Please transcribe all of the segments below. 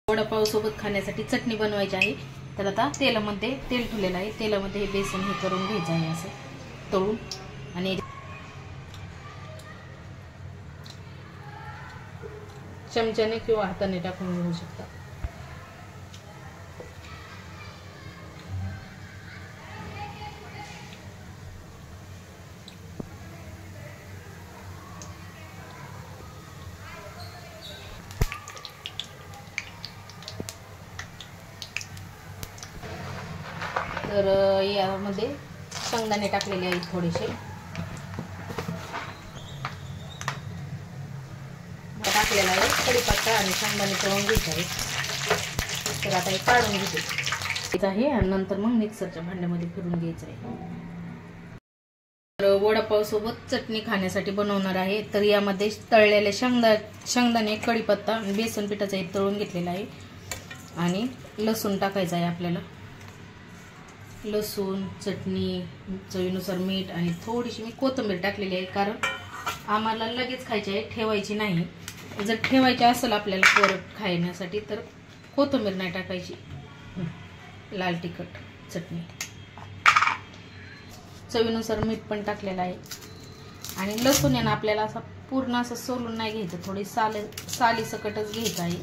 वडापाव सोबत खाण्यासाठी चटणी बनवायची आहे। तर आता तेलामध्ये तेल ठेवलेलं आहे, तेलामध्ये हे बेसन हे करून घ्यायचं आहे असं तळून, आणि चमच्याने किंवा हाताने टाकून घेऊ शकता। तर यामध्ये शेंगदाणे टाकलेले आहेत थोडेसे, टाकलेला आहे कढीपत्ता आणि शेंगदाणे तळून घ्यायचे आहे। तर आता हे काढून घ्यायचे आहे आणि नंतर मग मिक्सरच्या भांड्यामध्ये फिरून घ्यायचं आहे। तर वडापाव सोबत चटणी खाण्यासाठी बनवणार आहे। तर यामध्ये तळलेले शेंगदाणे, कढीपत्ता आणि बेसन पिठाचा हे तळून घेतलेला आहे, आणि लसूण टाकायचं आहे आपल्याला। लसूण, चटणी, चवीनुसार मीठ आणि थोडीशी मी कोथिंबीर टाकलेली आहे, कारण आम्हाला लगेच खायची आहे, ठेवायची नाही। जर ठेवायची असेल आपल्याला परत खाण्यासाठी तर कोथिंबीर नाही टाकायची। लाल तिखट, चटणी, चवीनुसार मीठ पण टाकलेलं आहे। आणि लसूण आहे ना आपल्याला असं पूर्ण असं सोलून नाही घ्यायचं, थोडी साली सकटच घ्यायचं आहे,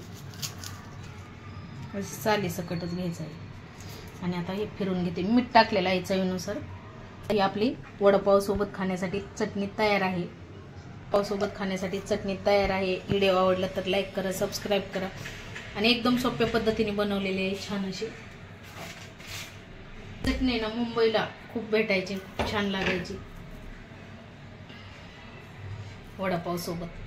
साली सकटच घ्यायचं आहे। आणि आता हे फिरून घेते, मीठ टाकलेलं आहे चवीनुसार। ही आपली वडापाव सोबत खाण्यासाठी चटणी तयार आहे। वडापाव सोबत खाण्यासाठी चटणी तयार आहे। व्हिडिओ आवडला तर लाईक करा, सबस्क्राईब करा, आणि एकदम सोप्या पद्धतीने बनवलेली आहे छान अशी चटणी ना मुंबईला खूप भेटायची, खूप छान लागायची वडापाव सोबत।